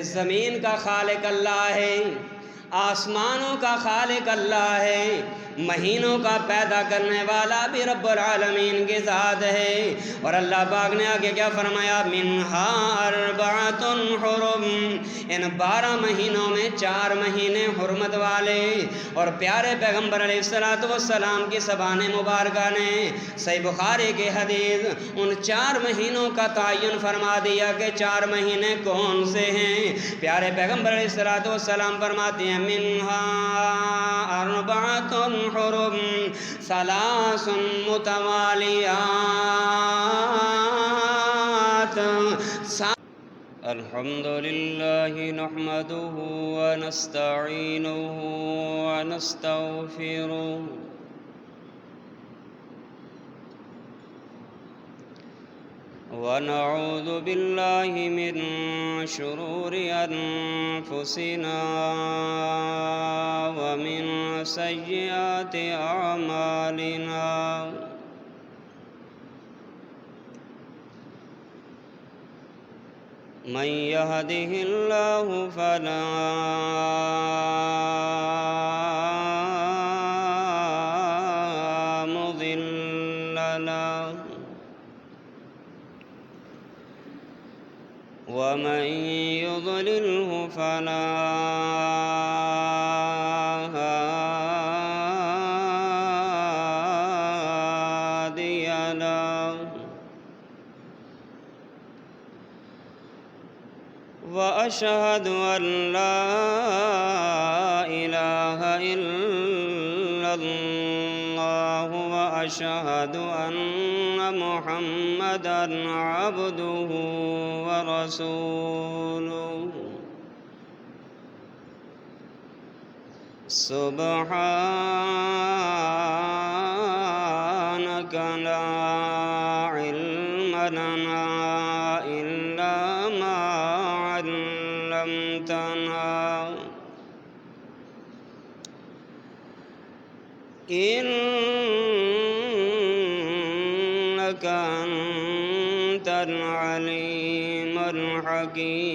زمین کا خالق اللہ ہے، آسمانوں کا خالق اللہ ہے، مہینوں کا پیدا کرنے والا بھی رب العالمین کی ذات ہے۔ اور اللہ پاک نے آگے کیا فرمایا؟ منہا اربعۃ حرم، ان 12 مہینوں میں 4 مہینے حرمت والے۔ اور پیارے پیغمبر علیہ السلام کی زبان مبارکہ نے صحیح بخاری کی حدیث ان 4 مہینوں کا تعین فرما دیا کہ 4 مہینے کون سے ہیں۔ پیارے پیغمبر علیہ السلام فرماتے ہیں منہا اربعۃ حرم ثلاث متوالیات۔ الحمد للہ نحمده ونستعینه ونستغفره ونعوذ باللہ من شرور انفسنا ومن سیئات اعمالنا، من يهده الله فلا مضل له ومن يضلله فلا هادي له، وأشهد أن لا إله إلا الله وأشهد أن محمدًا عبده ورسوله۔ سبحانك لا علم لنا إلا ما علمتنا إنك أنت العليم الحكيم۔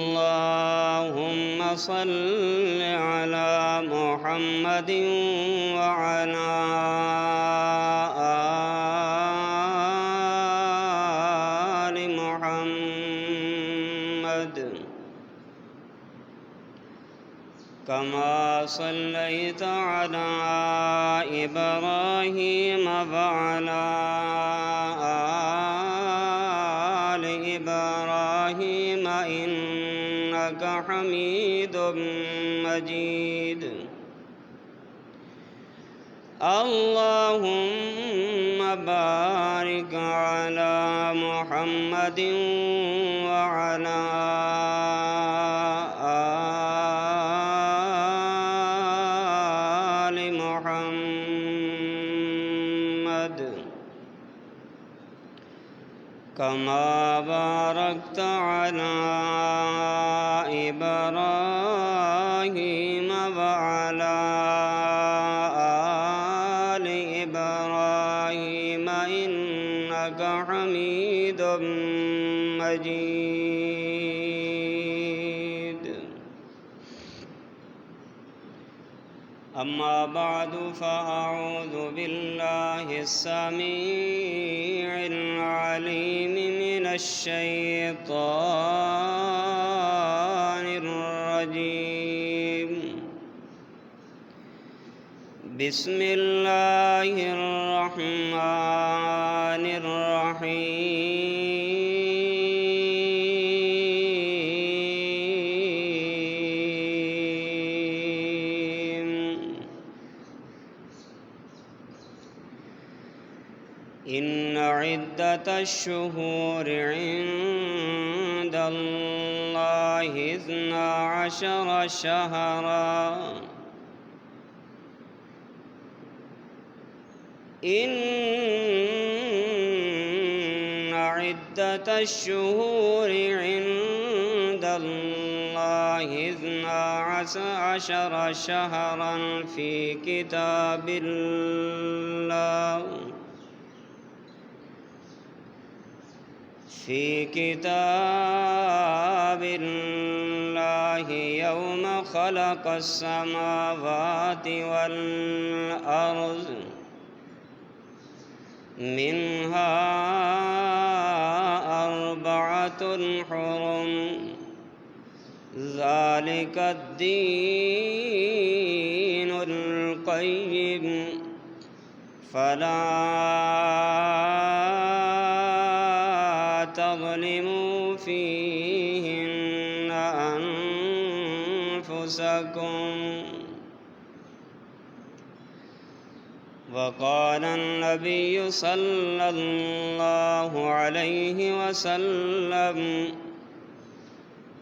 اللهم صل على محمد وعلى آل محمد كما صليت على إبراهيم وعلى آل إبراهيم إنك حميد مجيد۔ اللهم بارك على محمد وعلى آل محمد كما باركت على إبراهيم وعلى آل إبراهيم إنك حميد مجيد۔ أما بعد فأعوذ بالله السميع العليم من الشيطان الرجيم۔ بسم الله الرحمن الرحيم۔ إن عدة الشهور عند الله 12 شهرا إن عدة الشهور عند الله الله 12 شهرا في كتاب الله يوم خلق السماوات والأرض منها 4 حرم ذلك الدين القيم فلا تظلموا فيهن أنفسكم وقال النبي صلى الله عليه وسلم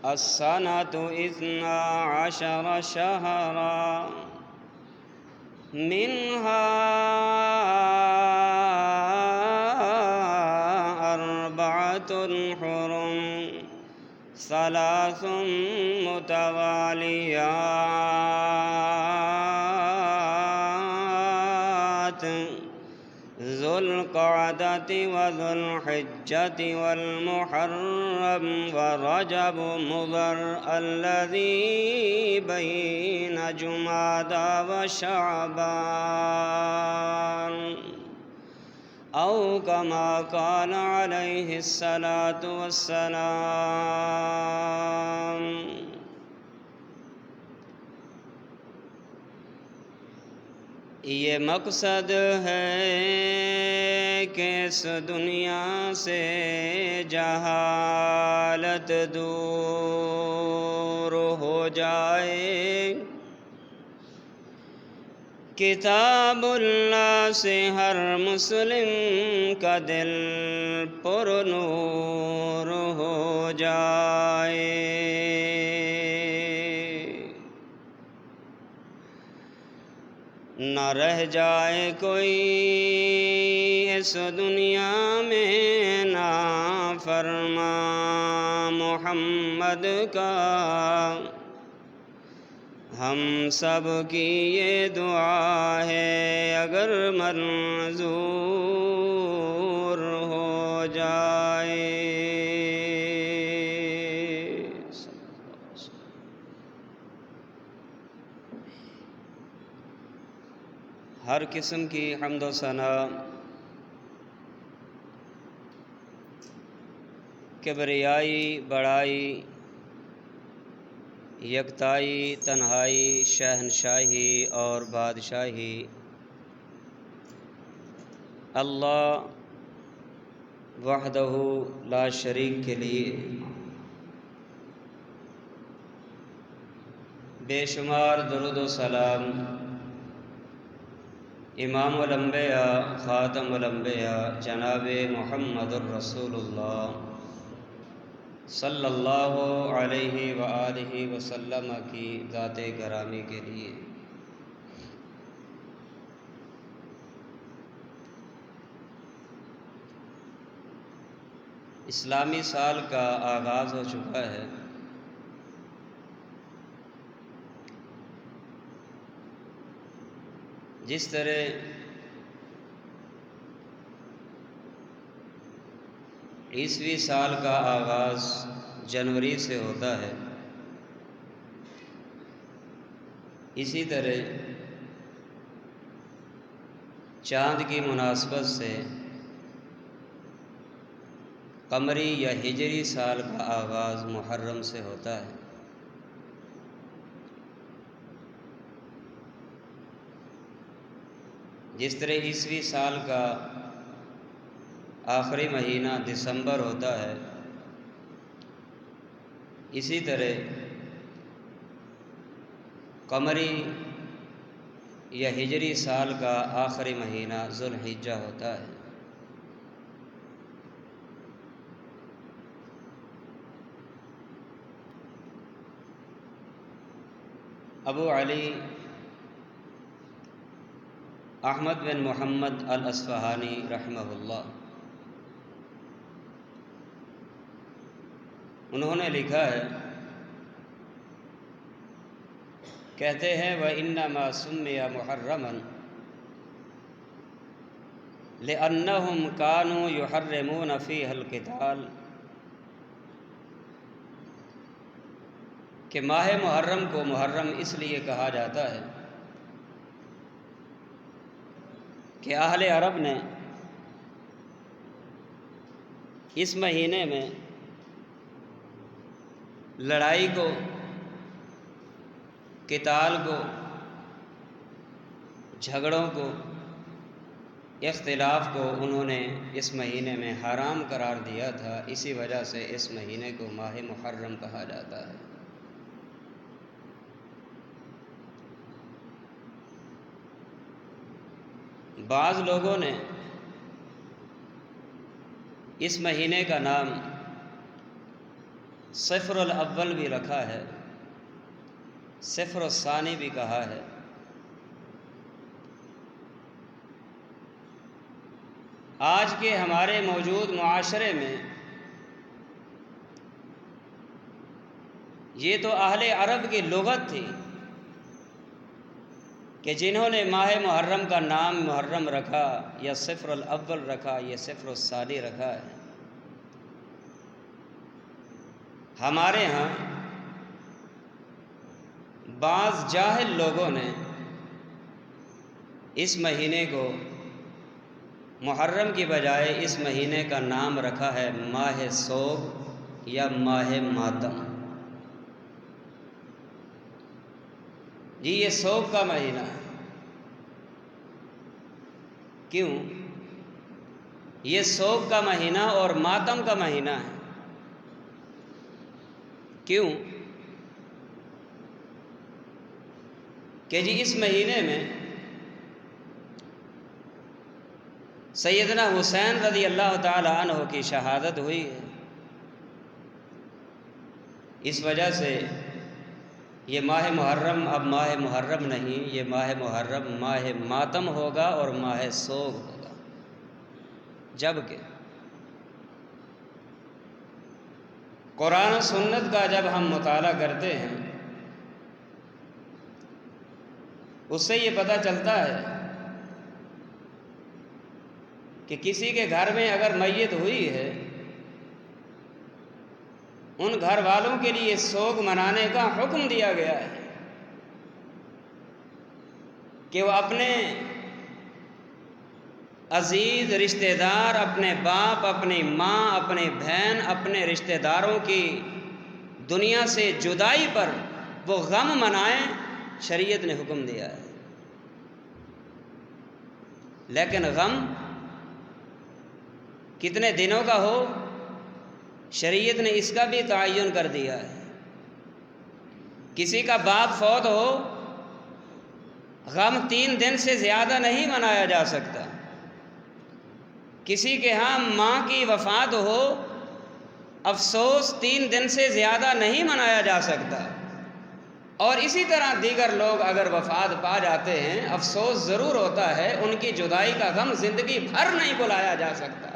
السنة 12 شهرا منها 4 حرم 3 متواليات ذو القعدة وذو الحجة والمحرم ورجب مضر الذي بين جمادى وشعبان أو كما قال عليه الصلاة والسلام۔ یہ مقصد ہے کہ اس دنیا سے جہالت دور ہو جائے، کتاب اللہ سے ہر مسلم کا دل پر نور ہو جائے، نہ رہ جائے کوئی اس دنیا میں نافرمان محمد کا۔ ہم سب کی یہ دعا ہے اگر منظور ہو جائے۔ ہر قسم کی حمد و ثنا کبریائی، بڑائی، یکتائی، تنہائی، شہنشاہی اور بادشاہی اللہ وحدہ لا شریک کے لیے، بے شمار درود و سلام امام الانبیاء خاتم الانبیاء جناب محمد الرسول اللہ صلی اللہ علیہ وآلہ وسلم کی ذات گرامی کے لیے۔ اسلامی سال کا آغاز ہو چکا ہے۔ جس طرح عیسوی سال کا آغاز جنوری سے ہوتا ہے، اسی طرح چاند کی مناسبت سے قمری یا ہجری سال کا آغاز محرم سے ہوتا ہے۔ جس طرح عیسوی سال کا آخری مہینہ دسمبر ہوتا ہے، اسی طرح قمری یا ہجری سال کا آخری مہینہ ذو الحجہ ہوتا ہے۔ ابو علی احمد بن محمد الاصفہانی رحمہ اللہ، انہوں نے لکھا ہے کہتے ہیں وَإِنَّمَا سُمِّيَ مُحَرَّمًا لِأَنَّهُمْ كَانُوا يُحَرِّمُونَ فِيهَا الْقِتَالَ، کہ ماہ محرم کو محرم اس لیے کہا جاتا ہے کہ اہل عرب نے اس مہینے میں لڑائی کو، قتال کو، جھگڑوں کو، اختلاف کو انہوں نے اس مہینے میں حرام قرار دیا تھا، اسی وجہ سے اس مہینے کو ماہ محرم کہا جاتا ہے۔ بعض لوگوں نے اس مہینے کا نام صفر الاول بھی رکھا ہے، صفر الثانی بھی کہا ہے۔ آج کے ہمارے موجود معاشرے میں یہ تو اہل عرب کی لغت تھی کہ جنہوں نے ماہ محرم کا نام محرم رکھا یا صفر الاول رکھا یا صفر الثانی رکھا ہے۔ ہمارے ہاں بعض جاہل لوگوں نے اس مہینے کو محرم کی بجائے اس مہینے کا نام رکھا ہے ماہ سوگ یا ماہ ماتم۔ جی یہ سوگ کا مہینہ ہے۔ کیوں؟ یہ سوگ کا مہینہ اور ماتم کا مہینہ ہے۔ کیوں؟ کہ جی اس مہینے میں سیدنا حسین رضی اللہ تعالی عنہ کی شہادت ہوئی ہے، اس وجہ سے یہ ماہ محرم اب ماہ محرم نہیں، یہ ماہ محرم ماہ ماتم ہوگا اور ماہ سوگ ہوگا۔ جبکہ قرآن و سنت کا جب ہم مطالعہ کرتے ہیں اس سے یہ پتہ چلتا ہے کہ کسی کے گھر میں اگر میت ہوئی ہے، ان گھر والوں کے لیے سوگ منانے کا حکم دیا گیا ہے کہ وہ اپنے عزیز رشتہ دار، اپنے باپ، اپنی ماں، اپنے بہن، اپنے رشتہ داروں کی دنیا سے جدائی پر وہ غم منائیں، شریعت نے حکم دیا ہے۔ لیکن غم کتنے دنوں کا ہو، شریعت نے اس کا بھی تعین کر دیا ہے۔ کسی کا باپ فوت ہو، غم 3 دن سے زیادہ نہیں منایا جا سکتا۔ کسی کے ہاں ماں کی وفات ہو، افسوس 3 دن سے زیادہ نہیں منایا جا سکتا۔ اور اسی طرح دیگر لوگ اگر وفات پا جاتے ہیں، افسوس ضرور ہوتا ہے، ان کی جدائی کا غم زندگی بھر نہیں بلایا جا سکتا۔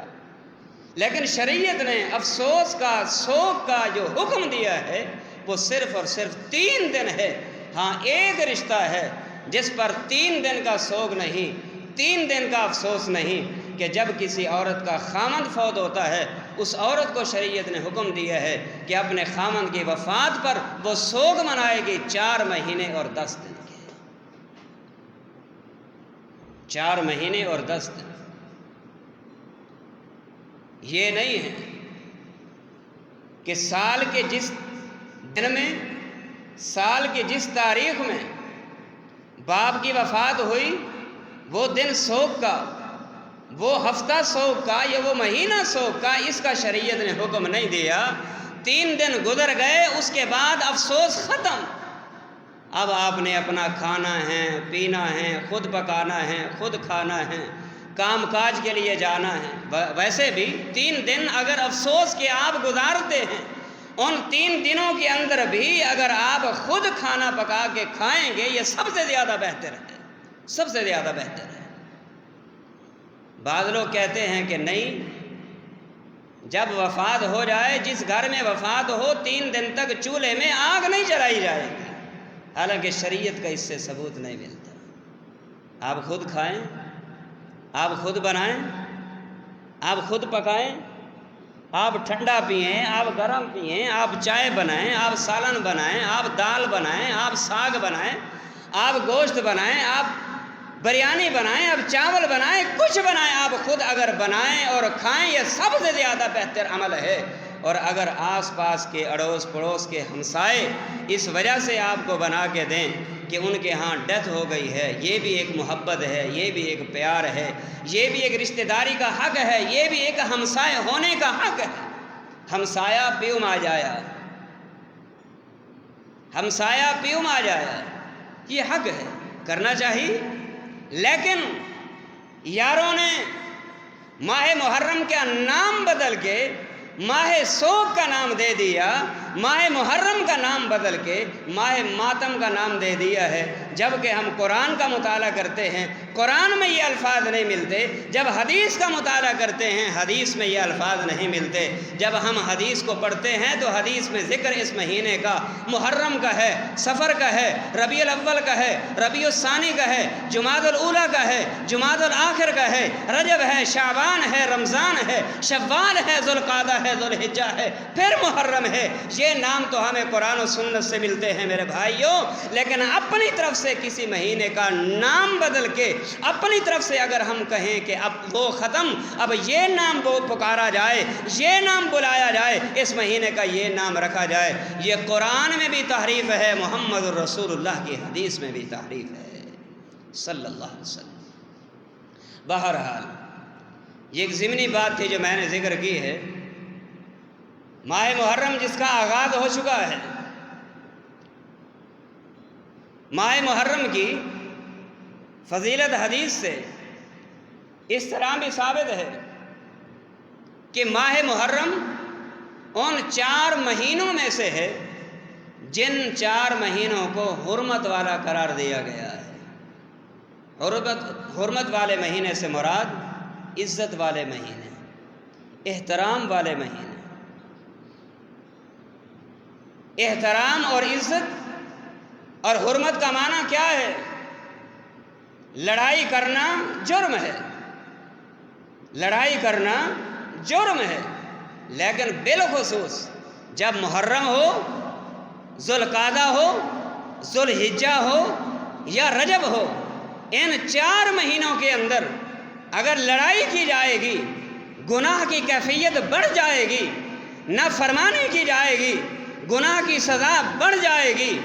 لیکن شریعت نے افسوس کا، سوگ کا جو حکم دیا ہے وہ صرف اور صرف 3 دن ہے۔ ہاں ایک رشتہ ہے جس پر 3 دن کا سوگ نہیں، 3 دن کا افسوس نہیں، کہ جب کسی عورت کا خامند فوت ہوتا ہے، اس عورت کو شریعت نے حکم دیا ہے کہ اپنے خامند کی وفات پر وہ سوگ منائے گی 4 مہینے اور 10 دن کے۔ 4 مہینے اور 10 دن۔ یہ نہیں ہے کہ سال کے جس دن میں، سال کی جس تاریخ میں باپ کی وفات ہوئی وہ دن سوگ کا، وہ ہفتہ سوگ کا یا وہ مہینہ سوگ کا، اس کا شریعت نے حکم نہیں دیا۔ 3 دن گزر گئے، اس کے بعد افسوس ختم۔ اب آپ نے اپنا کھانا ہے، پینا ہے، خود پکانا ہے، خود کھانا ہے، کام کاج کے لیے جانا ہے۔ ویسے بھی 3 دن اگر افسوس کے آپ گزارتے ہیں، ان 3 دنوں کے اندر بھی اگر آپ خود کھانا پکا کے کھائیں گے، یہ سب سے زیادہ بہتر ہے، سب سے زیادہ بہتر ہے۔ بعض لوگ کہتے ہیں کہ نہیں، جب وفات ہو جائے، جس گھر میں وفات ہو 3 دن تک چولہے میں آگ نہیں جلائی جائے گی۔ حالانکہ شریعت کا اس سے ثبوت نہیں ملتا۔ آپ خود کھائیں، آپ خود بنائیں، آپ خود پکائیں، آپ ٹھنڈا پئیں، آپ گرم پئیں، آپ چائے بنائیں، آپ سالن بنائیں، آپ دال بنائیں، آپ ساگ بنائیں، آپ گوشت بنائیں، آپ بریانی بنائیں، آپ چاول بنائیں، کچھ بنائیں، آپ خود اگر بنائیں اور کھائیں، یہ سب سے زیادہ بہتر عمل ہے۔ اور اگر آس پاس کے اڑوس پڑوس کے ہمسائے اس وجہ سے آپ کو بنا کے دیں کہ ان کے ہاں ڈیتھ ہو گئی ہے، یہ بھی ایک محبت ہے، یہ بھی ایک پیار ہے، یہ بھی ایک رشتہ داری کا حق ہے، یہ بھی ایک ہمسائے ہونے کا حق ہے۔ ہمسایہ پیوم آ جایا، ہمسایہ پیوم آ جایا، یہ حق ہے، کرنا چاہیے۔ لیکن یاروں نے ماہ محرم کا نام بدل کے ماہ سوگ کا نام دے دیا، ماہ محرم کا نام بدل کے ماہ ماتم کا نام دے دیا ہے، جبکہ ہم قرآن کا مطالعہ کرتے ہیں، قرآن میں یہ الفاظ نہیں ملتے، جب حدیث کا مطالعہ کرتے ہیں حدیث میں یہ الفاظ نہیں ملتے، جب ہم حدیث کو پڑھتے ہیں تو حدیث میں ذکر اس مہینے کا محرم کا ہے، صفر کا ہے، ربیع الاول کا ہے، ربیع الثانی کا ہے، جمادی الاولیٰ کا ہے، جمادی الآخر کا ہے، رجب ہے، شعبان ہے، رمضان ہے، شوال ہے، ذوالقعدہ ہے، ذوالحجہ ہے، پھر محرم ہے۔ یہ نام تو ہمیں قرآن و سنت سے ملتے ہیں میرے بھائیوں، لیکن اپنی طرف سے کسی مہینے کا نام بدل کے اپنی طرف سے اگر ہم کہیں کہ اب وہ ختم، اب یہ نام وہ پکارا جائے، یہ نام بلایا جائے، اس مہینے کا یہ نام رکھا جائے، یہ قرآن میں بھی تحریف ہے، محمد الرسول اللہ کی حدیث میں بھی تحریف ہے صلی اللہ علیہ وسلم۔ بہرحال یہ ایک ضمنی بات تھی جو میں نے ذکر کی ہے۔ ماہ محرم جس کا آغاز ہو چکا ہے، ماہ محرم کی فضیلت حدیث سے اس طرح بھی ثابت ہے کہ ماہ محرم ان 4 مہینوں میں سے ہے جن 4 مہینوں کو حرمت والا قرار دیا گیا ہے۔ حرمت والے مہینے سے مراد عزت والے مہینے، احترام والے مہینے۔ احترام اور عزت اور حرمت کا معنی کیا ہے؟ لڑائی کرنا جرم ہے، لڑائی کرنا جرم ہے، لیکن بالخصوص جب محرم ہو، ذوالقعدہ ہو، ذوالحجہ ہو یا رجب ہو، ان 4 مہینوں کے اندر اگر لڑائی کی جائے گی، گناہ کی کیفیت بڑھ جائے گی، نافرمانی کی جائے گی، گناہ کی سزا بڑھ جائے گی۔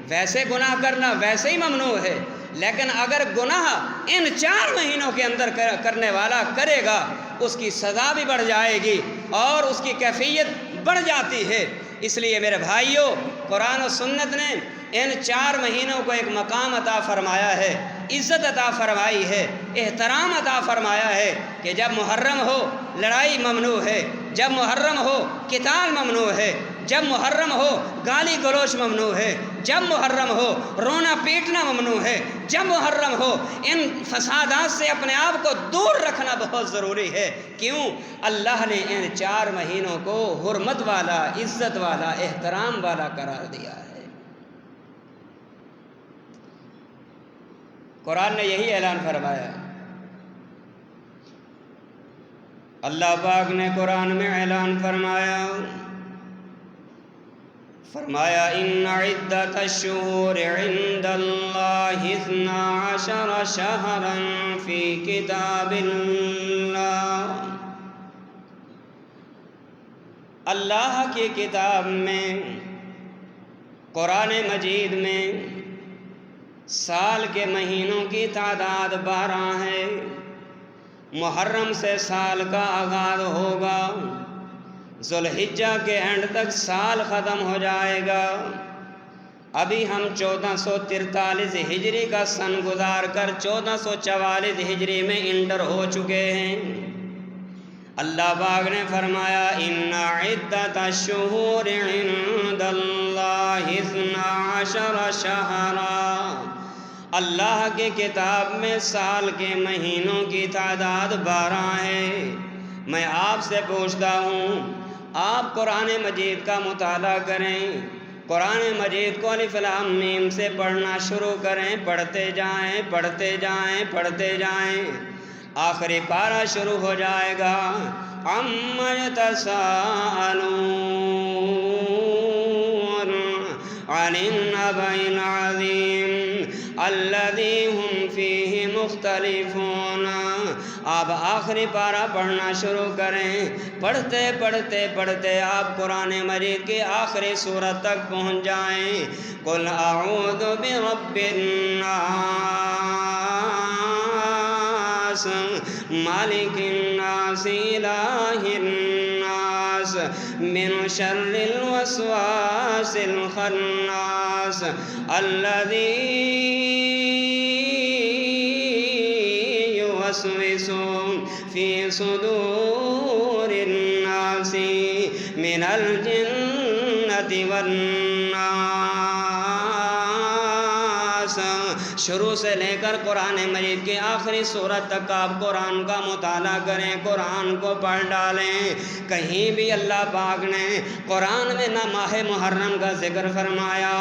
ویسے گناہ کرنا ویسے ہی ممنوع ہے، لیکن اگر گناہ ان 4 مہینوں کے اندر کرنے والا کرے گا، اس کی سزا بھی بڑھ جائے گی اور اس کی کیفیت بڑھ جاتی ہے۔ اس لیے میرے بھائیوں، قرآن و سنت نے ان 4 مہینوں کو ایک مقام عطا فرمایا ہے، عزت عطا فرمائی ہے، احترام عطا فرمایا ہے کہ جب محرم ہو لڑائی ممنوع ہے، جب محرم ہو قتال ممنوع ہے، جب محرم ہو گالی گلوچ ممنوع ہے، جب محرم ہو رونا پیٹنا ممنوع ہے، جب محرم ہو ان فسادات سے اپنے آپ کو دور رکھنا بہت ضروری ہے۔ کیوں؟ اللہ نے ان 4 مہینوں کو حرمت والا، عزت والا، احترام والا قرار دیا ہے۔ قرآن نے یہی اعلان فرمایا، اللہ پاک نے قرآن میں اعلان فرمایا ان عدت الشہور عند اللہ 12 شہرا فی کتاب اللہ، اللہ کی کتاب میں، قرآن مجید میں سال کے مہینوں کی تعداد 12 ہے۔ محرم سے سال کا آغاز ہوگا، ذوالحجہ کے اینڈ تک سال ختم ہو جائے گا۔ ابھی ہم 1443 ہجری کا سن گزار کر 1444 ہجری میں انٹر ہو چکے ہیں۔ اللہ پاک نے فرمایا ان عدت الشہور عند اللہ 12 شہرا، اللہ کی کتاب میں سال کے مہینوں کی تعداد 12 ہے۔ میں آپ سے پوچھتا ہوں، آپ قرآن مجید کا مطالعہ کریں، قرآن مجید کو الف لام میم سے پڑھنا شروع کریں، پڑھتے جائیں پڑھتے جائیں پڑھتے جائیں، آخری پارہ شروع ہو جائے گا۔ عَمَّ يَتَسَاءَلُونَ عَنِ النَّبَإِ الْعَظِيمِ الَّذِي هُمْ فِيهِ مُخْتَلِفُونَ۔ آپ آخری پارہ پڑھنا شروع کریں، پڑھتے پڑھتے پڑھتے آپ قرآن مجید کی آخری سورت تک پہنچ جائیں۔ قُلْ أَعُوذُ بِرَبِّ النَّاسِ مَالِكِ النَّاسِ إِلَٰهِ النَّاسِ مِنْ شَرِّ الْوَسْوَاسِ الْخَنَّاسِ الَّذِي يُوَسْوِسُ فِي صُدُورِ النَّاسِ مِنَ الْجِنَّةِ وَالنَّاسِ۔ شروع سے لے کر قرآن مجید کی آخری سورت تک آپ قرآن کا مطالعہ کریں، قرآن کو پڑھ ڈالیں۔ کہیں بھی اللہ پاک نے قرآن میں نہ ماہ محرم کا ذکر فرمایا،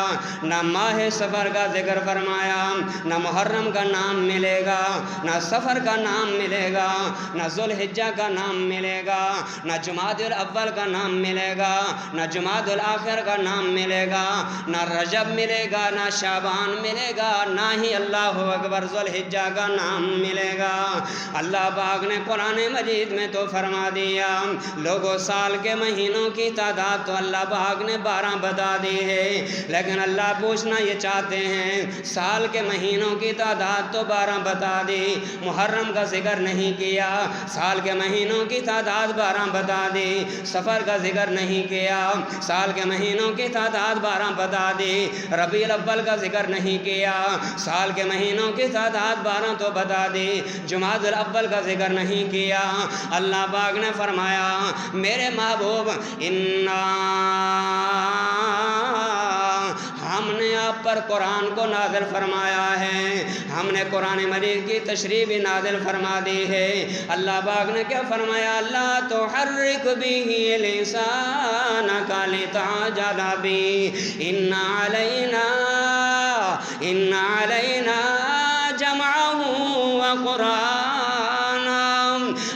نہ ماہ سفر کا ذکر فرمایا، نہ محرم کا نام ملے گا، نہ سفر کا نام ملے گا، نہ ذوالحجہ کا نام ملے گا، نہ جمادی الاول کا نام ملے گا، نہ جمادی الاخر کا نام ملے گا، نہ رجب ملے گا، نہ شعبان ملے گا، نہ ہی اللہ اکبر ذوالحجہ کا نام ملے گا۔ اللہ پاک نے قرآن مجید میں تو فرما دیا، لوگوں سال کے مہینوں کی تعداد تو اللہ پاک نے 12 بتا دی ہے، لیکن اللہ پوچھنا یہ چاہتے ہیں سال کے مہینوں کی تعداد تو 12 بتا دی، محرم کا ذکر نہیں کیا، سال کے مہینوں کی تعداد 12 بتا دی، سفر کا ذکر نہیں کیا، سال کے مہینوں کی تعداد 12 بتا دی، ربیع الاول کا ذکر نہیں کیا، سال کے مہینوں کی تعداد 12 تو بتا دی، جمادی الاول کا ذکر نہیں کیا۔ اللہ پاک نے فرمایا میرے محبوب ہم نے آپ پر قرآن کو نازل فرمایا ہے، ہم نے قرآن مجید کی تشریح بھی نازل فرما دی ہے۔ اللہ پاک نے کیا فرمایا؟ لا تحرک به لسانک لتعجل به ان علینا جمعہ وقرآنہ۔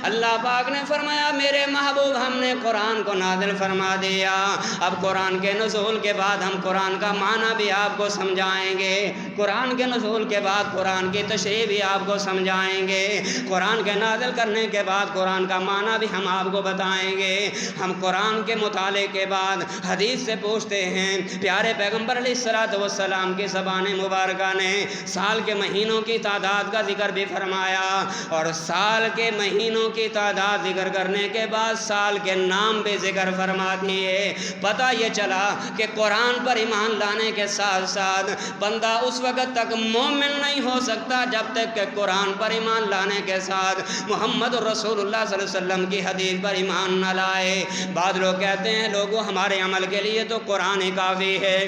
اللہ پاک نے فرمایا میرے محبوب ہم نے قرآن کو نازل فرما دیا، اب قرآن کے نزول کے بعد ہم قرآن کا معنی بھی آپ کو سمجھائیں گے، قرآن کے نزول کے بعد قرآن کی تشریح بھی آپ کو سمجھائیں گے، قرآن کے نازل کرنے کے بعد قرآن کا معنی بھی ہم آپ کو بتائیں گے۔ ہم قرآن کے مطالعے کے بعد حدیث سے پوچھتے ہیں، پیارے پیغمبر علیہ السلام کی زبان مبارکہ نے سال کے مہینوں کی تعداد کا ذکر بھی فرمایا، اور سال کے مہینوں کی تعداد ذکر کرنے کے بعد سال کے نام بھی ذکر فرما دیے۔ پتہ یہ چلا کہ قرآن پر ایمان لانے کے ساتھ ساتھ بندہ اس وقت تک مومن نہیں ہو سکتا جب تک کہ قرآن پر ایمان لانے کے ساتھ محمد رسول اللہ صلی اللہ علیہ وسلم کی حدیث پر ایمان نہ لائے۔ بعض لوگ کہتے ہیں لوگوں ہمارے عمل کے لیے تو قرآن ہی کافی ہے،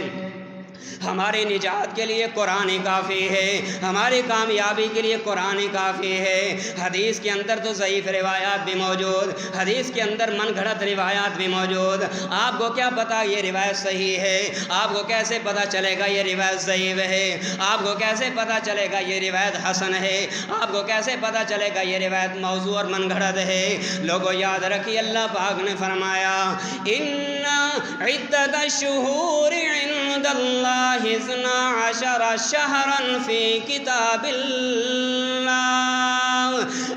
ہماری نجات کے لیے قرآن ہی کافی ہے، ہماری کامیابی کے لیے قرآن ہی کافی ہے۔ حدیث کے اندر تو ضعیف روایات بھی موجود، حدیث کے اندر من گھڑت روایات بھی موجود، آپ کو کیا پتا یہ روایت صحیح ہے؟ آپ کو کیسے پتا چلے گا یہ روایت ضعیف ہے؟ آپ کو کیسے پتا چلے گا یہ روایت حسن ہے؟ آپ کو کیسے پتا چلے گا یہ روایت موضوع اور من گھڑت ہے؟ لوگوں یاد رکھیے اللہ پاک نے فرمایا ان عدت الشہور عند اللہ 12 شہرا فی کتاب اللہ،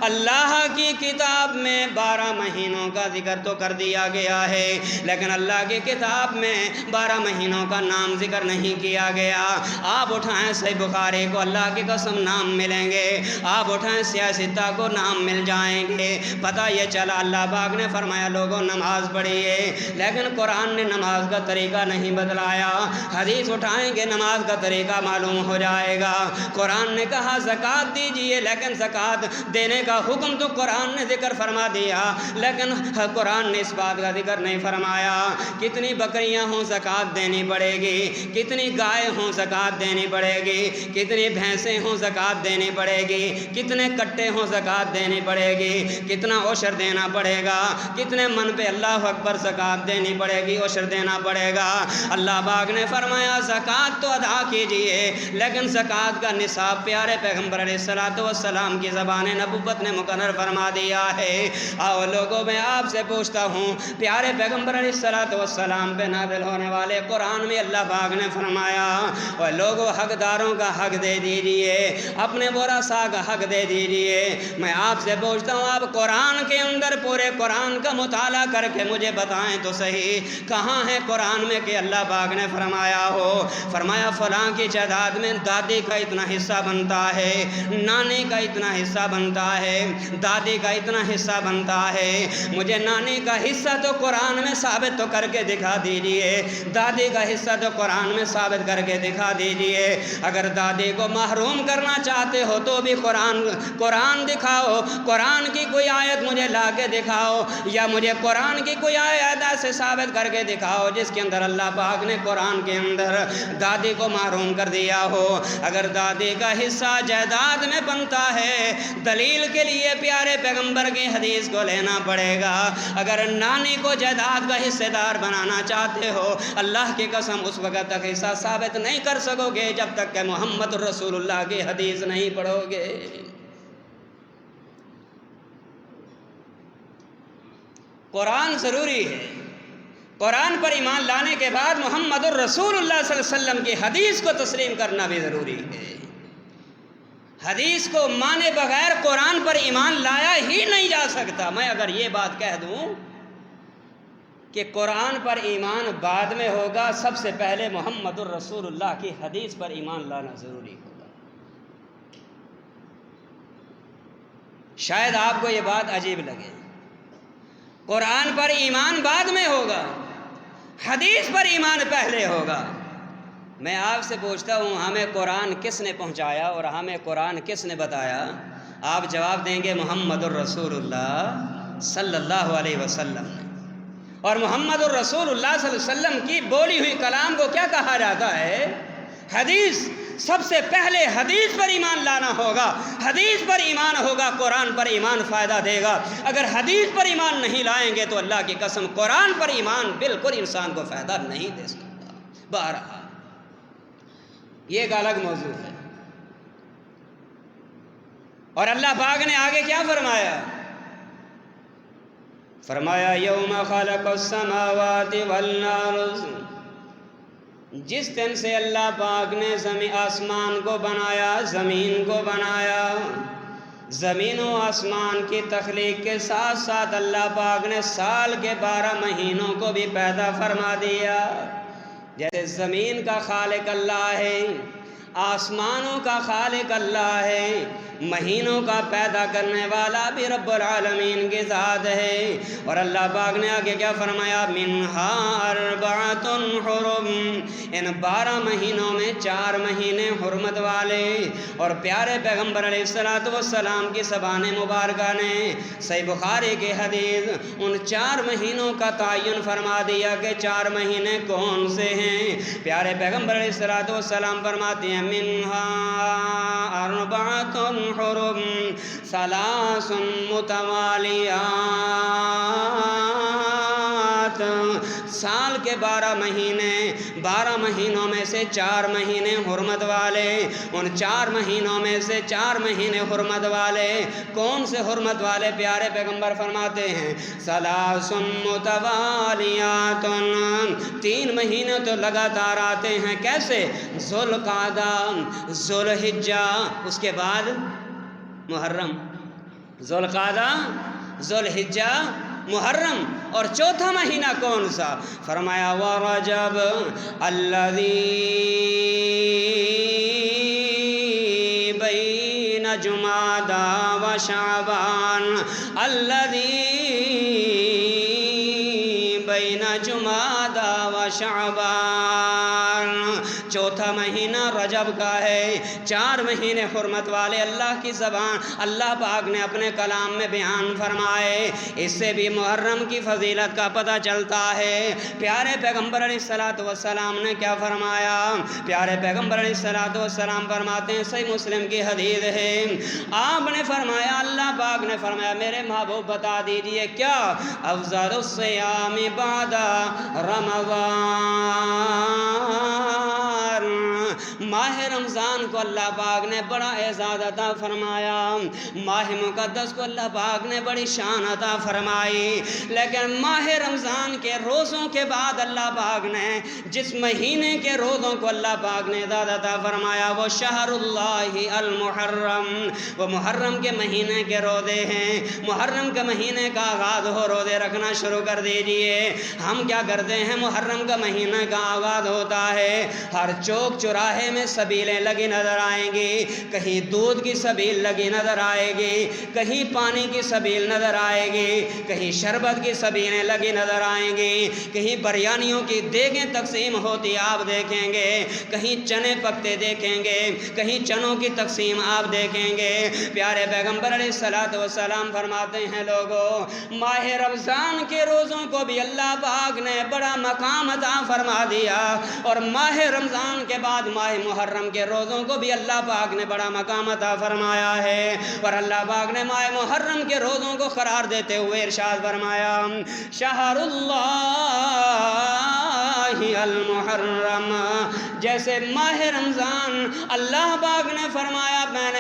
اللہ کی کتاب میں 12 مہینوں کا ذکر تو کر دیا گیا ہے، لیکن اللہ کی کتاب میں 12 مہینوں کا نام ذکر نہیں کیا گیا۔ آپ اٹھائیں صحیح بخاری کو، اللہ کی قسم نام ملیں گے، آپ اٹھائیں سیاہ ستہ کو نام مل جائیں گے۔ پتہ یہ چلا اللہ پاک نے فرمایا لوگوں نماز پڑھیے، لیکن قرآن نے نماز کا طریقہ نہیں بتلایا۔ حدیث اٹھائیں گے نماز کا طریقہ طریقہ معلوم ہو جائے گا۔ قرآن نے کہا زکوٰۃ دیجئے، لیکن زکوٰۃ دینے کا حکم تو قرآن نے ذکر فرما دیا، لیکن قرآن نے اس بات کا ذکر نہیں فرمایا کتنی بکریاں ہوں زکوٰۃ دینی پڑے گی، کتنی گائے ہوں زکوٰۃ دینی پڑے گی، کتنی بھینسیں ہوں زکوٰۃ دینی پڑے گی، کتنے کٹے ہوں زکوٰۃ دینی پڑے گی، کتنا عشر دینا پڑے گا، کتنے من پہ اللہ اکبر زکوٰۃ دینی پڑے گی، عشر دینا پڑے گا۔ اللہ پاک نے فرمایا زکوٰۃ تو ادا کیجئے، لیکن زکوٰۃ کا نصاب پیارے پیغمبر علیہ السلام کی زبان نبوت نے مقرر فرما دیا ہے۔ آؤ لوگوں، میں آپ سے پوچھتا ہوں، پیارے پیغمبر علیہ السلام پہ نازل ہونے والے قرآن میں اللہ پاک نے فرمایا اور لوگوں حقداروں کا حق دے دیجئے، اپنے ورثاء کا حق دے دیجئے۔ میں آپ سے پوچھتا ہوں، آپ قرآن کے اندر پورے قرآن کا مطالعہ کر کے مجھے بتائیں تو صحیح، کہاں ہے قرآن میں کہ اللہ پاک نے فرمایا ہو، فرمایا فلاں کی جائیداد میں دادی کا اتنا حصہ بنتا ہے، نانی کا اتنا حصہ بنتا ہے، دادی کا اتنا حصہ بنتا ہے۔ مجھے نانی کا حصہ تو قرآن میں ثابت تو کر کے دکھا دیجئے، دادی کا حصہ تو قرآن میں ثابت کر کے دکھا دیجئے۔ اگر دادی کو محروم کرنا چاہتے ہو تو بھی قرآن دکھاؤ، قرآن کی کوئی آیت مجھے لا کے دکھاؤ، یا مجھے قرآن کی کوئی آیت ایسے ثابت کر کے دکھاؤ جس کے اندر اللہ پاک نے قرآن کے اندر دادی کو محروم کر دیا ہو۔ اگر دادی کا حصہ جائیداد میں بنتا ہے، دلیل کے لیے پیارے پیغمبر کی حدیث کو لینا پڑے گا۔ اگر نانی کو جائیداد کا حصے دار بنانا چاہتے ہو، اللہ کی قسم اس وقت تک حصہ ثابت نہیں کر سکو گے جب تک کہ محمد رسول اللہ کی حدیث نہیں پڑھو گے۔ قرآن ضروری ہے، قرآن پر ایمان لانے کے بعد محمد الرسول اللہ صلی اللہ علیہ وسلم کی حدیث کو تسلیم کرنا بھی ضروری ہے۔ حدیث کو مانے بغیر قرآن پر ایمان لایا ہی نہیں جا سکتا۔ میں اگر یہ بات کہہ دوں کہ قرآن پر ایمان بعد میں ہوگا، سب سے پہلے محمد الرسول اللہ کی حدیث پر ایمان لانا ضروری ہوگا، شاید آپ کو یہ بات عجیب لگے۔ قرآن پر ایمان بعد میں ہوگا، حدیث پر ایمان پہلے ہوگا۔ میں آپ سے پوچھتا ہوں، ہمیں قرآن کس نے پہنچایا اور ہمیں قرآن کس نے بتایا؟ آپ جواب دیں گے محمد الرسول اللہ صلی اللہ علیہ وسلم نے۔ اور محمد الرسول اللہ صلی اللہ علیہ وسلم کی بولی ہوئی کلام کو کیا کہا جاتا ہے؟ حدیث۔ سب سے پہلے حدیث پر ایمان لانا ہوگا، حدیث پر ایمان ہوگا، قرآن پر ایمان فائدہ دے گا۔ اگر حدیث پر ایمان نہیں لائیں گے تو اللہ کی قسم قرآن پر ایمان بالکل انسان کو فائدہ نہیں دے سکتا۔ بہرحال یہ ایک الگ موضوع ہے۔ اور اللہ پاک نے آگے کیا فرمایا؟ فرمایا یوم خلق السماوات والارض، جس دن سے اللہ پاک نے آسمان کو بنایا، زمین کو بنایا، زمین و آسمان کی تخلیق کے ساتھ ساتھ اللہ پاک نے سال کے 12 مہینوں کو بھی پیدا فرما دیا۔ جیسے زمین کا خالق اللہ ہے، آسمانوں کا خالق اللہ ہے، مہینوں کا پیدا کرنے والا بھی رب العالمین کی ذات ہے۔ اور اللہ پاک نے آگے کیا فرمایا؟ منہا اربعۃ حرم، ان 12 مہینوں میں 4 مہینے حرمت والے۔ اور پیارے پیغمبر علیہ السلام کی زبان مبارکہ نے صحیح بخاری کی حدیث ان 4 مہینوں کا تعین فرما دیا کہ 4 مہینے کون سے ہیں۔ پیارے پیغمبر علیہ السلام فرماتے ہیں منہا اربعۃ حرم ثلاث متوالیات، سال کے 12 مہینے، 12 مہینوں میں سے 4 مہینے حرمت والے۔ ان 4 مہینوں میں سے 4 مہینے حرمت والے کون سے حرمت والے؟ پیارے پیغمبر فرماتے ہیں ثلاث متوالیات، 3 مہینے تو لگاتار آتے ہیں۔ کیسے؟ ذوالقعدہ، ذوالحجہ، اس کے بعد محرم، ذوالقعدہ، ذوالحجہ، محرم۔ اور چوتھا مہینہ کون سا؟ فرمایا ورجب الذی بین جمادی و شعبان، الذی بین جمادی و شعبان، چوتھا مہینہ مہینہ رجب کا ہے۔ 4 مہینے حرمت والے اللہ کی زبان اللہ پاک نے اپنے کلام میں بیان فرمائے۔ اس سے بھی محرم کی فضیلت کا پتہ چلتا ہے۔ پیارے پیغمبر علیہ السلام نے کیا فرمایا؟ پیارے پیغمبر علیہ السلام فرماتے ہیں، صحیح مسلم کی حدیث ہے، آپ نے فرمایا، اللہ پاک نے فرمایا، میرے محبوب بتا دیجئے کیا؟ افضل الصیام بعد رمضان، ماہ رمضان کو اللہ پاک نے بڑا اعزاز عطا فرمایا، ماہ مقدس کو اللہ پاک نے بڑی شان عطا فرمائی، لیکن ماہ رمضان کے روزوں کے بعد اللہ پاک نے جس مہینے کے روزوں کو اللہ پاک نے اعزاز عطا فرمایا وہ شہر اللہ المحرم، وہ محرم کے مہینے کے روزے ہیں۔ محرم کے مہینے کا آغاز ہو، روزے رکھنا شروع کر دیجئے۔ ہم کیا کرتے ہیں؟ محرم کا مہینہ کا آغاز ہوتا ہے، ہر چوک چوراہے میں سبیلیں لگی نظر آئیں گی، کہیں دودھ کی سبیل لگی نظر آئے گی، کہیں پانی کی سبیل نظر آئے گی، کہیں شربت کی سبیلیں لگی نظر آئیں گی، کہیں بریانیوں کی دیگیں تقسیم ہوتی آپ دیکھیں گے، کہیں چنے پکتے دیکھیں گے، کہیں چنوں کی تقسیم آپ دیکھیں گے۔ پیارے پیغمبر علیہ السلام فرماتے ہیں، لوگوں ماہ رمضان کے روزوں کو بھی اللہ پاک نے بڑا مقام عطا فرما دیا، اور ماہ رمضان کے بعد ماہ محرم کے روزوں کو بھی اللہ پاک نے بڑا مقام عطا فرمایا ہے۔ اور اللہ پاک نے ماہ محرم کے روزوں کو قرار دیتے ہوئے ارشاد فرمایا، شہر اللہ المحرم، جیسے ماہ رمضان اللہ پاک نے فرمایا میں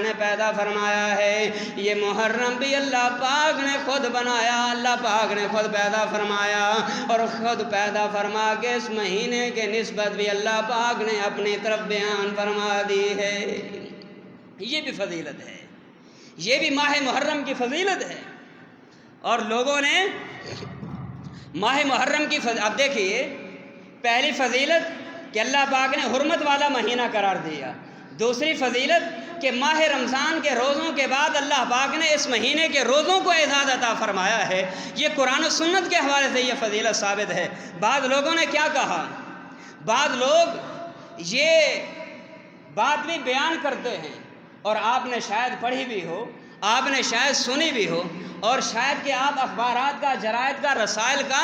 نے پیدا فرمایا ہے، یہ محرم بھی اللہ پاک نے خود بنایا، اللہ پاک نے خود پیدا فرمایا، اور خود پیدا فرما کے اس مہینے کے نسبت بھی اللہ پاک نے اپنی طرف بیان فرما دی ہے۔ یہ بھی فضیلت ہے، یہ بھی ماہ محرم کی فضیلت ہے۔ اور لوگوں نے ماہ محرم کی اب دیکھیے، پہلی فضیلت کہ اللہ پاک نے حرمت والا مہینہ قرار دیا، دوسری فضیلت کہ ماہ رمضان کے روزوں کے بعد اللہ پاک نے اس مہینے کے روزوں کو اعزاز عطا فرمایا ہے۔ یہ قرآن و سنت کے حوالے سے یہ فضیلت ثابت ہے۔ بعض لوگوں نے کیا کہا؟ بعض لوگ یہ بات بھی بیان کرتے ہیں، اور آپ نے شاید پڑھی بھی ہو، آپ نے شاید سنی بھی ہو، اور شاید کہ آپ اخبارات کا، جرائد کا، رسائل کا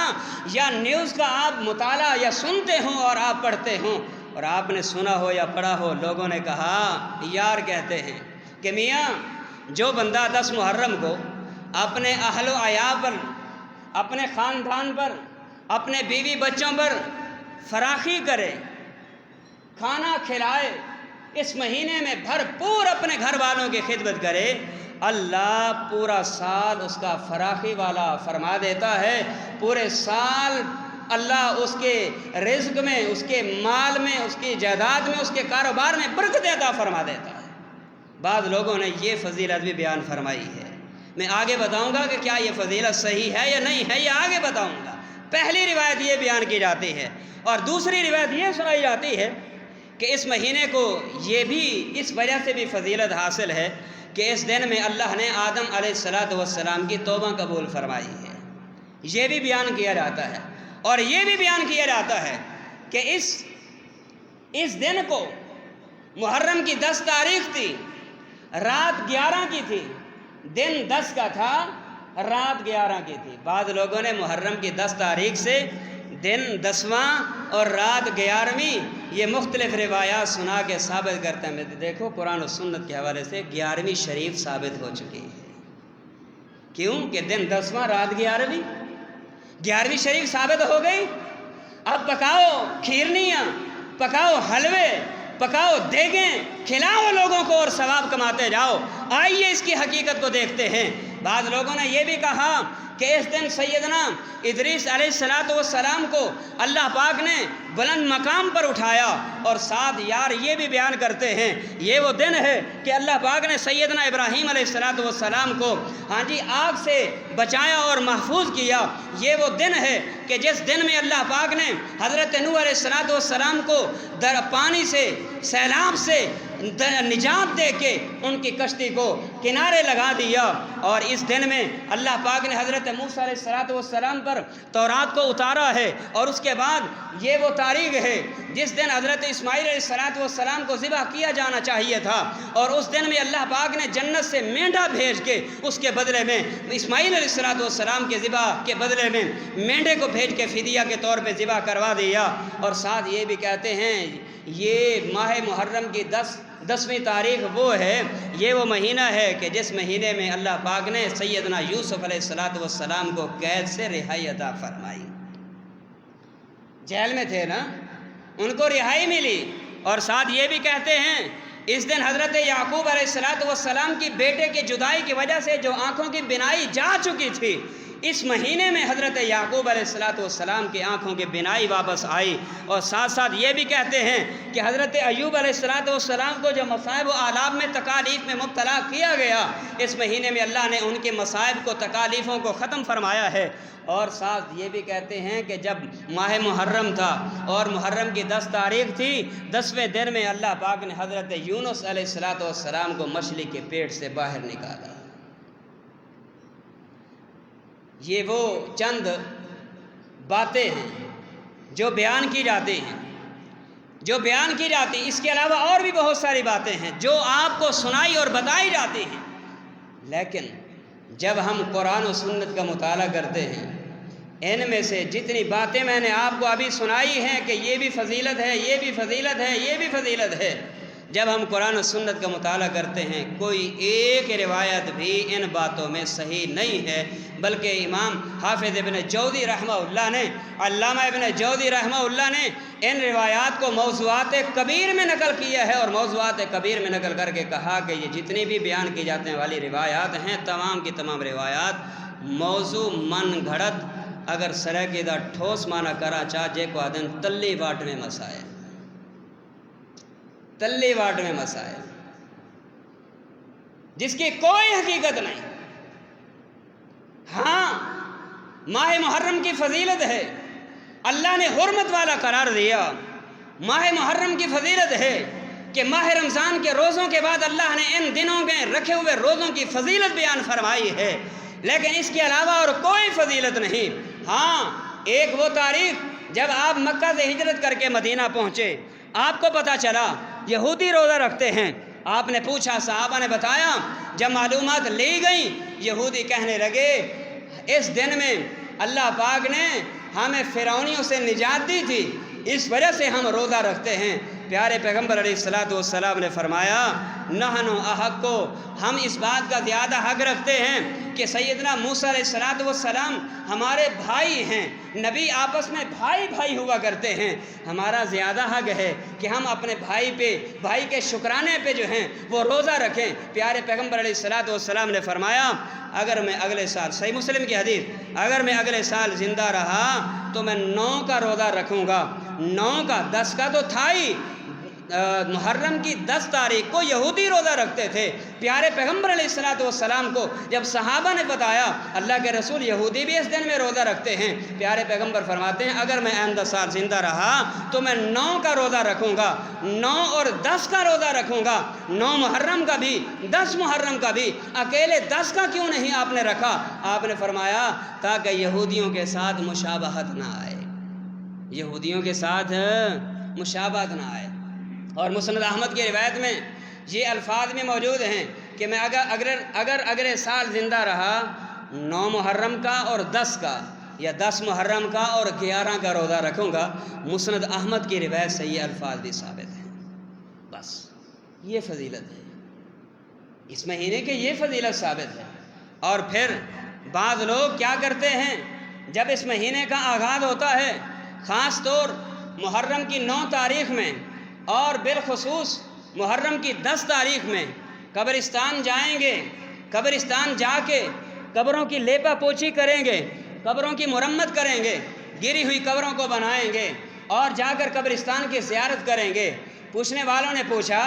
یا نیوز کا آپ مطالعہ یا سنتے ہوں اور آپ پڑھتے ہوں، اور آپ نے سنا ہو یا پڑھا ہو، لوگوں نے کہا، یار کہتے ہیں کہ میاں جو بندہ 10 محرم کو اپنے اہل و عیال پر، اپنے خاندان پر، اپنے بیوی بچوں پر فراخی کرے، کھانا کھلائے، اس مہینے میں بھرپور اپنے گھر والوں کی خدمت کرے، اللہ پورا سال اس کا فراخی والا فرما دیتا ہے۔ پورے سال اللہ اس کے رزق میں، اس کے مال میں، اس کی جائیداد میں، اس کے کاروبار میں برکت عطا فرما دیتا ہے۔ بعض لوگوں نے یہ فضیلت بھی بیان فرمائی ہے، میں آگے بتاؤں گا کہ کیا یہ فضیلت صحیح ہے یا نہیں ہے، یہ آگے بتاؤں گا۔ پہلی روایت یہ بیان کی جاتی ہے، اور دوسری روایت یہ سنائی جاتی ہے کہ اس مہینے کو یہ بھی اس وجہ سے بھی فضیلت حاصل ہے کہ اس دن میں اللہ نے آدم علیہ السلام کی توبہ قبول فرمائی ہے۔ یہ بھی بیان کیا جاتا ہے، اور یہ بھی بیان کیا جاتا ہے کہ اس دن کو محرم کی 10 تاریخ تھی، رات 11 کی تھی، دن 10 کا تھا، رات 11 کی تھی۔ بعض لوگوں نے محرم کی 10 تاریخ سے دن 10واں اور رات 11ویں یہ مختلف روایات سنا کے ثابت کرتے ہیں۔ دیکھو قرآن و سنت کے حوالے سے 11ویں شریف ثابت ہو چکی ہے۔ کیوں کہ دن 10واں رات 11ویں، 11ویں شریف ثابت ہو گئی۔ اب پکاؤ کھیرنیاں، پکاؤ حلوے، پکاؤ دیگیں، کھلاؤ لوگوں کو اور ثواب کماتے جاؤ۔ آئیے اس کی حقیقت کو دیکھتے ہیں۔ بعض لوگوں نے یہ بھی کہا کہ اس دن سیدنا ادریس علیہ السلام کو اللہ پاک نے بلند مقام پر اٹھایا، اور ساتھ یار یہ بھی بیان کرتے ہیں یہ وہ دن ہے کہ اللہ پاک نے سیدنا ابراہیم علیہ السلام کو آگ سے بچایا اور محفوظ کیا۔ یہ وہ دن ہے کہ جس دن میں اللہ پاک نے حضرت نوح علیہ السلام کو پانی سے، سیلاب سے نجات دے کے ان کی کشتی کو کنارے لگا دیا، اور اس دن میں اللہ پاک نے حضرت موسیٰ علیہ السلام پر تورات کو اتارا ہے، اور اس کے بعد یہ وہ تاریخ ہے جس دن حضرت اسماعیل علیہ السلام کو ذبح کیا جانا چاہیے تھا، اور اس دن میں اللہ پاک نے جنت سے مینڈھا بھیج کے اس کے بدلے میں اسماعیل علیہ السلام کے ذبح کے بدلے میں مینڈھے کو بھیج کے فدیہ کے طور پہ ذبح کروا دیا۔ اور ساتھ یہ بھی کہتے ہیں یہ ماہ محرم کی 10ویں تاریخ وہ ہے، یہ وہ مہینہ ہے کہ جس مہینے میں اللہ پاک نے سیدنا یوسف علیہ السلام کو قید سے رہائی عطا فرمائی۔ جیل میں تھے نا، ان کو رہائی ملی۔ اور ساتھ یہ بھی کہتے ہیں اس دن حضرت یعقوب علیہ السلام کی بیٹے کی جدائی کی وجہ سے جو آنکھوں کی بینائی جا چکی تھی، اس مہینے میں حضرت یعقوب علیہ السلام کی آنکھوں کی بینائی واپس آئی۔ اور ساتھ ساتھ یہ بھی کہتے ہیں کہ حضرت ایوب علیہ السلام کو جو مصائب و آلام میں تکالیف میں مبتلا کیا گیا، اس مہینے میں اللہ نے ان کے مصائب کو تکالیفوں کو ختم فرمایا ہے۔ اور ساتھ یہ بھی کہتے ہیں کہ جب ماہ محرم تھا اور محرم کی 10 تاریخ تھی، 10ویں دن میں اللہ پاک نے حضرت یونس علیہ السلام کو مچھلی کے پیٹ سے باہر نکالا۔ یہ وہ چند باتیں ہیں جو بیان کی جاتی ہیں، اس کے علاوہ اور بھی بہت ساری باتیں ہیں جو آپ کو سنائی اور بتائی جاتی ہیں، لیکن جب ہم قرآن و سنت کا مطالعہ کرتے ہیں، ان میں سے جتنی باتیں میں نے آپ کو ابھی سنائی ہیں کہ یہ بھی فضیلت ہے، یہ بھی فضیلت ہے، یہ بھی فضیلت ہے، جب ہم قرآن و سنت کا مطالعہ کرتے ہیں کوئی ایک روایت بھی ان باتوں میں صحیح نہیں ہے، بلکہ امام حافظ ابن جوزی رحمہ اللہ نے، علامہ ابن جوزی رحمہ اللہ نے ان روایات کو موضوعات کبیر میں نقل کیا ہے، اور موضوعات کبیر میں نقل کر کے کہا کہ یہ جتنی بھی بیان کی جانے والی روایات ہیں، تمام کی تمام روایات موضوع من گھڑت، اگر سرے دا ٹھوس مانا کرا چاچے کو آدن تلی واٹ میں مسائل، تلی واٹ میں مسائل جس کی کوئی حقیقت نہیں۔ ہاں، ماہ محرم کی فضیلت ہے، اللہ نے حرمت والا قرار دیا۔ ماہ محرم کی فضیلت ہے کہ ماہ رمضان کے روزوں کے بعد اللہ نے ان دنوں میں رکھے ہوئے روزوں کی فضیلت بیان فرمائی ہے، لیکن اس کے علاوہ اور کوئی فضیلت نہیں۔ ہاں، ایک وہ تاریخ جب آپ مکہ سے ہجرت کر کے مدینہ پہنچے، آپ کو پتہ چلا یہودی روزہ رکھتے ہیں، آپ نے پوچھا، صحابہ نے بتایا، جب معلومات لی گئیں، یہودی کہنے لگے اس دن میں اللہ پاک نے ہمیں فرعونیوں سے نجات دی تھی، اس وجہ سے ہم روزہ رکھتے ہیں۔ پیارے پیغمبر علیہ السلام نے فرمایا، نحن احق کو، ہم اس بات کا زیادہ حق رکھتے ہیں کہ سیدنا موسیٰ علیہ السلام ہمارے بھائی ہیں، نبی آپس میں بھائی بھائی ہوا کرتے ہیں، ہمارا زیادہ حق ہے کہ ہم اپنے بھائی کے شکرانے پہ جو ہیں وہ روزہ رکھیں۔ پیارے پیغمبر علیہ السلام نے فرمایا، اگر میں اگلے سال، صحیح مسلم کی حدیث، اگر میں اگلے سال زندہ رہا تو میں 9 کا روزہ رکھوں گا۔ 9 کا، 10 کا تو تھا ہی، محرم کی 10 تاریخ کو یہودی روزہ رکھتے تھے۔ پیارے پیغمبر علیہ السلام کو جب صحابہ نے بتایا اللہ کے رسول یہودی بھی اس دن میں روزہ رکھتے ہیں، پیارے پیغمبر فرماتے ہیں اگر میں آئندہ سال زندہ رہا تو میں 9 کا روزہ رکھوں گا، 9 اور 10 کا روزہ رکھوں گا، 9 محرم کا بھی، 10 محرم کا بھی۔ اکیلے 10 کا کیوں نہیں آپ نے رکھا؟ آپ نے فرمایا تاکہ یہودیوں کے ساتھ مشابہت نہ آئے، یہودیوں کے ساتھ مشابہت نہ آئے۔ اور مسند احمد کی روایت میں یہ الفاظ میں موجود ہیں کہ میں اگر اگلے سال زندہ رہا 9 محرم کا اور 10 کا، یا 10 محرم کا اور 11 کا روزہ رکھوں گا۔ مسند احمد کی روایت سے یہ الفاظ بھی ثابت ہیں۔ بس یہ فضیلت ہے اس مہینے کے، یہ فضیلت ثابت ہے۔ اور پھر بعض لوگ کیا کرتے ہیں، جب اس مہینے کا آغاز ہوتا ہے، خاص طور محرم کی 9 تاریخ میں اور بالخصوص محرم کی 10 تاریخ میں قبرستان جائیں گے، قبرستان جا کے قبروں کی لیپا پوچھی کریں گے، قبروں کی مرمت کریں گے، گری ہوئی قبروں کو بنائیں گے اور جا کر قبرستان کی زیارت کریں گے۔ پوچھنے والوں نے پوچھا،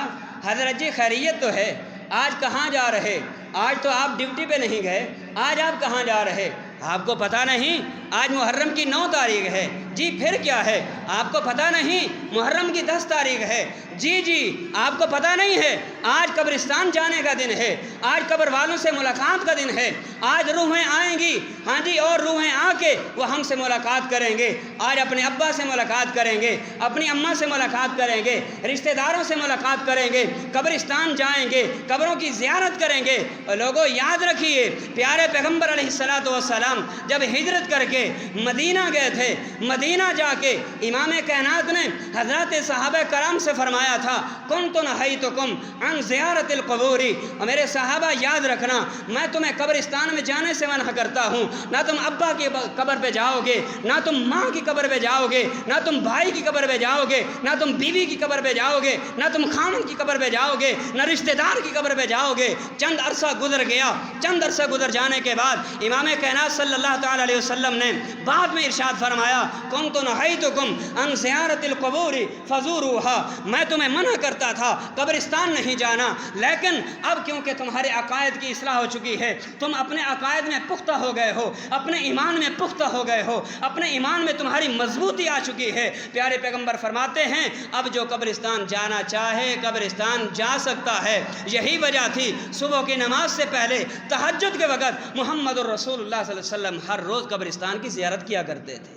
حضرت جی خیریت تو ہے، آج کہاں جا رہے؟ آج تو آپ ڈیوٹی پہ نہیں گئے، آج آپ کہاں جا رہے؟ آپ کو پتہ نہیں آج محرم کی 9 تاریخ ہے؟ جی پھر کیا ہے؟ آپ کو پتہ نہیں محرم کی 10 تاریخ ہے؟ جی آپ کو پتہ نہیں ہے آج قبرستان جانے کا دن ہے، آج قبر والوں سے ملاقات کا دن ہے، آج روحیں آئیں گی، ہاں جی، اور روحیں آ کے وہ ہم سے ملاقات کریں گے، آج اپنے ابا سے ملاقات کریں گے، اپنی اماں سے ملاقات کریں گے، رشتہ داروں سے ملاقات کریں گے، قبرستان جائیں گے، قبروں کی زیارت کریں گے۔ اور لوگوں یاد رکھیے، پیارے پیغمبر علیہ السلام جب ہجرت کر کے مدینہ گئے تھے، مدینہ جا کے امام کائنات نے حضرات صحابہ کرام سے فرمایا تھا کنت نہیتکم عن زیارت القبور، اور میرے صحابہ یاد رکھنا، میں تمہیں قبرستان میں جانے سے منع کرتا ہوں، نہ تم ابا کی قبر پہ جاؤ گے، نہ تم ماں کی قبر پہ جاؤ گے، نہ تم بھائی کی قبر پہ جاؤ گے، نہ تم بیوی کی قبر پہ جاؤ گے، نہ تم خامن کی قبر پہ جاؤ گے، نہ رشتہ دار کی قبر پہ جاؤ گے۔ چند عرصہ گزر گیا، چند عرصہ گزر جانے کے بعد امام کائنات صلی اللہ تعالی علیہ وسلم نے بعد میں ارشاد فرمایا کنت نہیتکم عن زیارت القبور فزوروها، میں تمہیں منع کرتا تھا قبرستان نہیں جانا، لیکن اب کیونکہ تمہارے عقائد کی اصلاح ہو چکی ہے، تم اپنے عقائد میں پختہ ہو گئے ہو، اپنے ایمان میں پختہ ہو گئے ہو، اپنے ایمان میں تمہاری مضبوطی آ چکی ہے، پیارے پیغمبر فرماتے ہیں اب جو قبرستان جانا چاہے قبرستان جا سکتا ہے۔ یہی وجہ تھی صبح کی نماز سے پہلے تہجد کے وقت محمد الرسول اللہ صلی اللہ علیہ وسلم ہر روز قبرستان کی زیارت کیا کرتے تھے،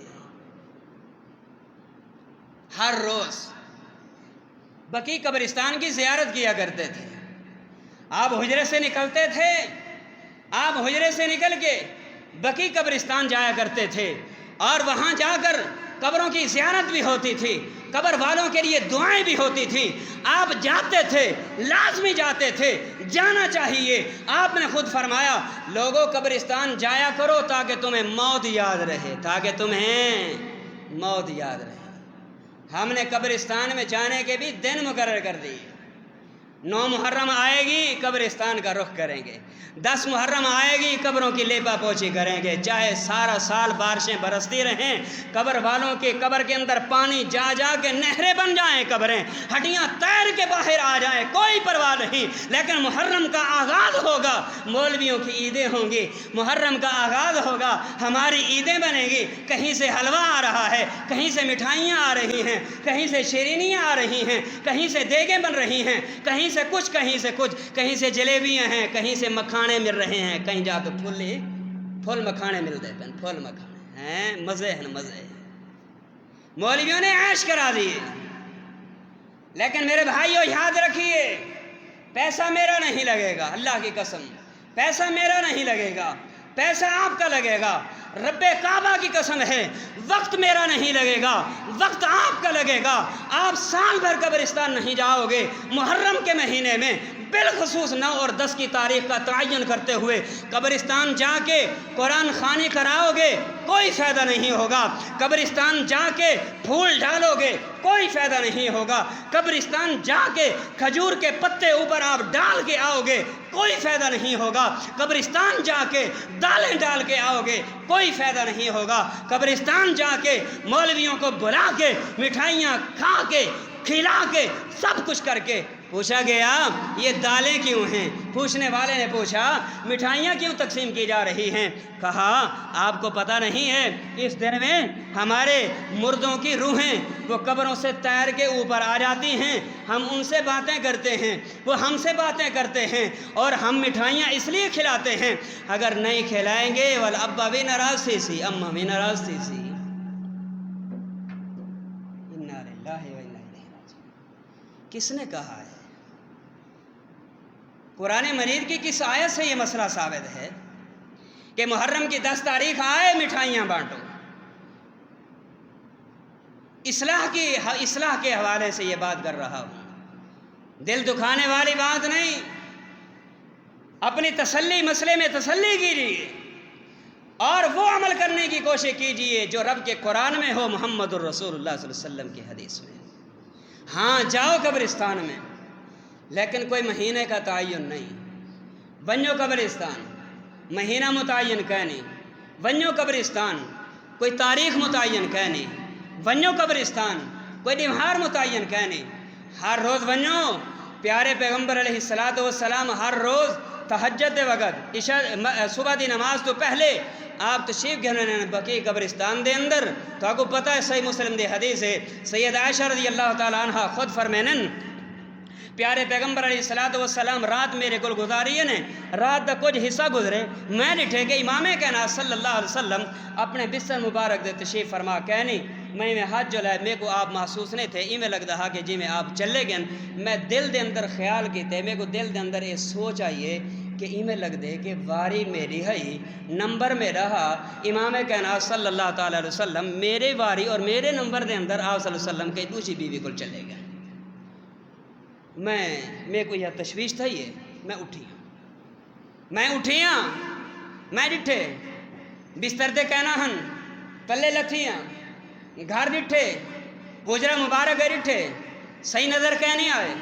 ہر روز بقی قبرستان کی زیارت کیا کرتے تھے۔ آپ حجرے سے نکلتے تھے، آپ حجرے سے نکل کے بقی قبرستان جایا کرتے تھے، اور وہاں جا کر قبروں کی زیارت بھی ہوتی تھی، قبر والوں کے لیے دعائیں بھی ہوتی تھیں۔ آپ جاتے تھے، لازمی جاتے تھے، جانا چاہیے۔ آپ نے خود فرمایا لوگوں قبرستان جایا کرو تاکہ تمہیں موت یاد رہے، تاکہ تمہیں موت یاد رہے۔ ہم نے قبرستان میں جانے کے بھی دن مقرر کر دیے۔ 9 محرم آئے گی قبرستان کا رخ کریں گے، 10 محرم آئے گی قبروں کی لیپا پوچھی کریں گے، چاہے سارا سال بارشیں برستی رہیں، قبر والوں کے قبر کے اندر پانی جا جا کے نہریں بن جائیں، قبریں ہڈیاں تیر کے باہر آ جائیں، کوئی پرواہ نہیں، لیکن محرم کا آغاز ہوگا، مولویوں کی عیدیں ہوں گی، محرم کا آغاز ہوگا، ہماری عیدیں بنیں گی، کہیں سے حلوہ آ رہا ہے، کہیں سے مٹھائیاں آ رہی ہیں، کہیں سے شیرینیاں آ رہی ہیں، کہیں سے دیگیں بن رہی ہیں، کہیں سے کچھ، کہیں سے کچھ، کہیں سے جلیبیاں ہیں، کہیں سے مکھانے مل رہے ہیں، کہیں جا تو پھول مکھانے ملتے ہیں، پھول مکھانے ہیں، مزے ہیں، مزے ہیں۔ مولویوں نے عیش کرا دیے، لیکن میرے بھائیو یاد رکھیے پیسہ میرا نہیں لگے گا، اللہ کی قسم پیسہ میرا نہیں لگے گا، پیسہ آپ کا لگے گا، رب کعبہ کی قسم ہے وقت میرا نہیں لگے گا، وقت آپ کا لگے گا۔ آپ سال بھر قبرستان نہیں جاؤ گے، محرم کے مہینے میں بالخصوص 9 اور 10 کی تاریخ کا تعین کرتے ہوئے قبرستان جا کے قرآن خوانی کراؤ گے، کوئی فائدہ نہیں ہوگا۔ قبرستان جا کے پھول ڈالو گے، کوئی فائدہ نہیں ہوگا۔ قبرستان جا کے کھجور کے پتے اوپر آپ ڈال کے آؤ گے، کوئی فائدہ نہیں ہوگا۔ قبرستان جا کے دالیں ڈال کے آؤ گے، کوئی فائدہ نہیں ہوگا۔ قبرستان جا کے مولویوں کو بلا کے مٹھائیاں کھا کے کھلا کے سب کچھ کر کے پوچھا گیا یہ دالیں کیوں ہیں؟ پوچھنے والے نے پوچھا مٹھائیاں کیوں تقسیم کی جا رہی ہیں؟ کہا آپ کو پتہ نہیں ہے اس دن میں ہمارے مردوں کی روحیں وہ قبروں سے تیر کے اوپر آ جاتی ہیں، ہم ان سے باتیں کرتے ہیں، وہ ہم سے باتیں کرتے ہیں، اور ہم مٹھائیاں اس لیے کھلاتے ہیں، اگر نہیں کھلائیں گے والابا بھی ناراض تھی، اماں بھی ناراض تھی۔ انا للہ و انا الیہ راجعون۔ کس نے کہا ہے؟ قرآن مجید کی کس آیت سے یہ مسئلہ ثابت ہے کہ محرم کی 10 تاریخ آئے مٹھائیاں بانٹو؟ اصلاح کے حوالے سے یہ بات کر رہا ہوں، دل دکھانے والی بات نہیں۔ اپنی تسلی مسئلے میں تسلی کیجیے اور وہ عمل کرنے کی کوشش کیجیے جو رب کے قرآن میں ہو، محمد الرسول اللہ صلی اللہ علیہ وسلم کی حدیث میں۔ ہاں جاؤ قبرستان میں، لیکن کوئی مہینے کا تعین نہیں۔ ونجو قبرستان مہینہ متعین کہنی، ونجو قبرستان کوئی تاریخ متعین کہنی، ونجو قبرستان کوئی ڈیمہار متعین کہنی، ہر روز ونجو۔ پیارے پیغمبر علیہ الصلوۃ والسلام ہر روز تہجد وقت صبح دی نماز تو پہلے آپ تشریف گھنے بقی قبرستان دے اندر تو آپ کو پتہ ہے صحیح مسلم دے حدیث ہے سید عائشہ رضی اللہ تعالیٰ عنہ خود فرمینن پیارے پیغمبر علیہ السلام رات میرے کو گزاری ہے نے رات دا کچھ حصہ گزرے میں ڈٹھے کہ امام کہنا صلی اللہ علیہ وسلم اپنے بستر مبارک دے تشریف فرما کہنی میں ہاتھ جو لائے میرے کو آپ محسوس نہیں تھے ایویں لگتا ہا کہ جی میں آپ چلے گئے میں دل دے اندر خیال کیتے میرے کو دل دے اندر یہ سوچ آئیے کہ ایویں لگ دے کہ واری میری ہے نمبر میرا ہا امام کہنا صلی اللہ تعالیٰ علیہ وسلم میرے واری اور میرے نمبر دے اندر آپ صلی اللہ علیہ وسلم کے دوسری بیوی کو چلے گئے میں کو یہ تشویش تھا یہ میں اٹھیاں میں ڈٹھے بستر دے کہنا ہن پلے لتھیاں گھر ڈٹھے گجرا مبارک ہے ڈٹھے صحیح نظر کہنی آئے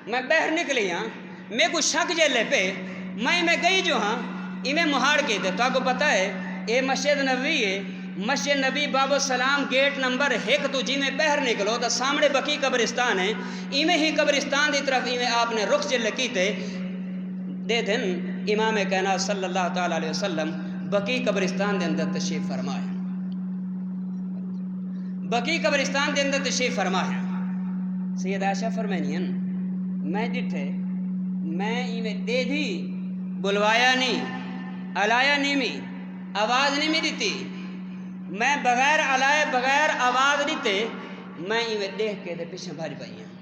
میں باہر نکلی ہاں میں کو شک جیلے پہ میں گئی جو ہاں ایویں مہاڑ کے تھے تو آپ کو پتہ ہے یہ مسجد نبوی ہے مسجد نبی باب السلام گیٹ نمبر 1 تو جی میں باہر نکلو تو سامنے بقی قبرستان ہے ایویں ہی قبرستان دی طرف ایویں آپ نے رخ جل کیتے دے دن امام کائنات صلی اللہ تعالیٰ علیہ وسلم بقی قبرستان دے اندر تشریف فرمائے بقی قبرستان دے اندر تشریف فرمائے سید عائشہ فرمینین میں ڈٹھے میں ایویں دے دی بلوایا نہیں علایا نہیں می آواز نہیں می دیتی میں بغیر علائے بغیر آواز دیتے میں ایویں دیکھ کے پیچھے بھج پئی ہاں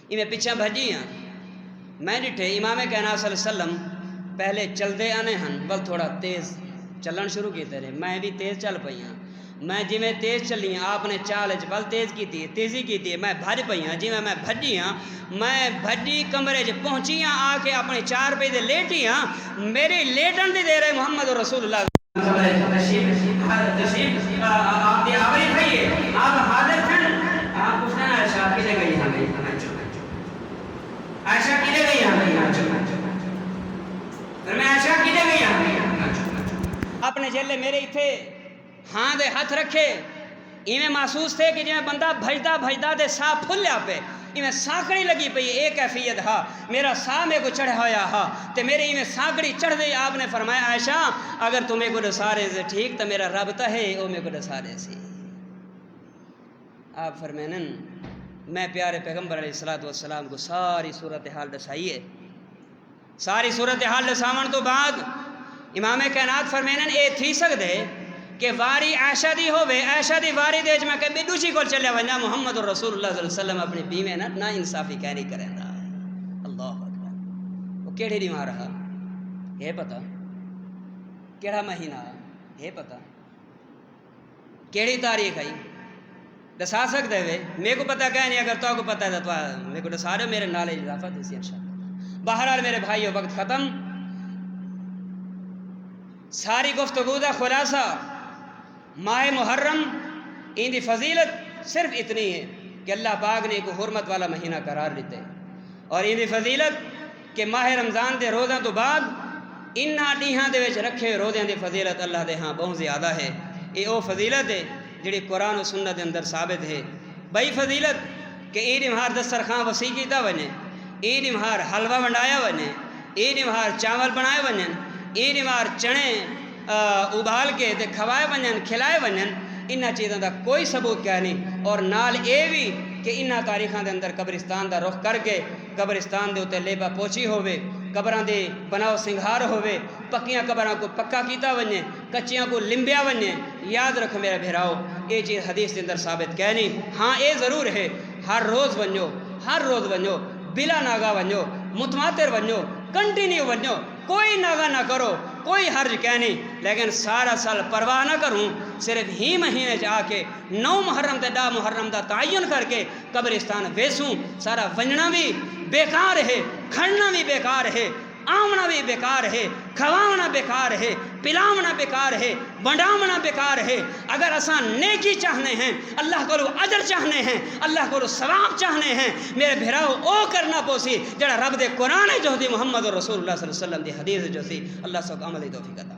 ایویں پیچھے بھجی ہاں میں ڈٹھے امام کائنات صلی اللہ علیہ وسلم پہلے چلتے آنے ہن بل تھوڑا تیز چلن شروع کیتے رہے میں بھی تیز چل پئی ہاں میں جی میں تیز چلی ہاں آپ نے چال بل تیز کی تیزی کی میں بھج پئی ہاں جی میں بھجی ہاں میں بھجی کمرے پہنچی ہاں آ کے اپنے 4 پہ دے لیٹی ہاں میری لیٹن دے رہے محمد رسول اللہ آپ دی آوری کھائیے آپ حاضر تھن آپ پوچھنا عائشہ کدے گئی ہمیں عائشہ کدے گئی ہمیں میں عائشہ کدے گئی ہمیں اپنے جیلے میرے تھے ہاں دے ہاتھ رکھے ایویں محسوس تھے کہ جی میں بندہ بھجدا دے ساہ پھل لیا پہ ایویں ساکڑی لگی پئی ایک کیفیت ہا میرا ساہ میں کو چڑھا ہویا ہا تے میرے ایویں ساکڑی چڑھ گئی آپ نے فرمایا عائشہ اگر تمہیں کو ڈسارے سے ٹھیک تو میرا رب تو ہے او میں کو ڈسارے سے آپ فرمینن میں پیارے پیغمبر علیہ السلام کو ساری صورتحال ڈسائیے ساری صورتحال ڈساون تو بعد امام کائنات فرمینن اے تھی سکدے کہ واری عائشہ دی ہوئے عائشہ دی واری دے میں کہ دوسری کو چلے ونجا محمد رسول اللہ صلی اللہ علیہ وسلم اپنی بیوی نا انصافی کہنی کریں دا اللہ اکبر وہ کیڑی دی ماں رہا ہے پتہ کیڑا مہینہ ہے پتہ کیڑی تاریخ ہے دسا سکتے ہوئے میرے کو پتہ کہہ نہیں اگر تو کو پتہ ہے تو میرے کو دسا رہے میرے نالے اضافہ دیسی انشاءاللہ بہرحال میرے بھائیو وقت ختم ساری گفتگو دا خلاصہ ماہ محرم ان دی فضیلت صرف اتنی ہے کہ اللہ پاک نے کو حرمت والا مہینہ قرار دیتے اور ان دی فضیلت کہ ماہ رمضان دے روزہ تو بعد انہاں ڈیہاں دے وچ رکھے روزے دی فضیلت اللہ دے ہاں بہت زیادہ ہے یہ او فضیلت ہے جڑی قرآن و سنت دے اندر ثابت ہے بئی فضیلت کہ عید مہار دسترخوان وسیع کیتا ونے عید مہار حلوہ ونڈایا ونے عید مہار چاول بنائے ونن عید مہار چنے ابال کے تے کھوائے ونن کھلائے ونن انہاں چیزاں دا کوئی ثبوت کیا نہیں اور نال اے بھی کہ انہاں تاریخاں دے اندر قبرستان دا رخ کر کے قبرستان دے اتے لیبا پوچھی ہوئے قبراں دے بناؤ سنگھار ہوئے پکیاں قبراں کو پکا کیتا ونجے کچیاں کو لمبیا ونجے یاد رکھ میرا بھیراؤ یہ چیز حدیث دے اندر ثابت کہہ نہیں ہاں اے ضرور ہے ہر روز ونجو بلا ناگا ونجو متواتر ونجو کنٹینیو ونجو کوئی ناگا نہ کرو کوئی حرج کہہ نہیں لیکن سارا سال پرواہ نہ کروں صرف ہی مہینے آ کے 9 محرم تے 10 محرم دا تعین کر کے قبرستان ویسوں سارا ونجنا بھی بیکار ہے کھڑنا بھی بیکار ہے آمنا بھی بیکار ہے کھوانا بیکار ہے پلاونا بیکار ہے بنڈاونا بیکار ہے اگر اساں نیکی چاہنے ہیں اللہ کو اجر چاہنے ہیں اللہ کو ثواب چاہنے ہیں میرے بھراؤ او کرنا پوسی جڑا رب دے قرآن جو دی محمد رسول اللہ صلی اللہ علیہ وسلم دی حدیث جو سی اللہ سب عملی توفیق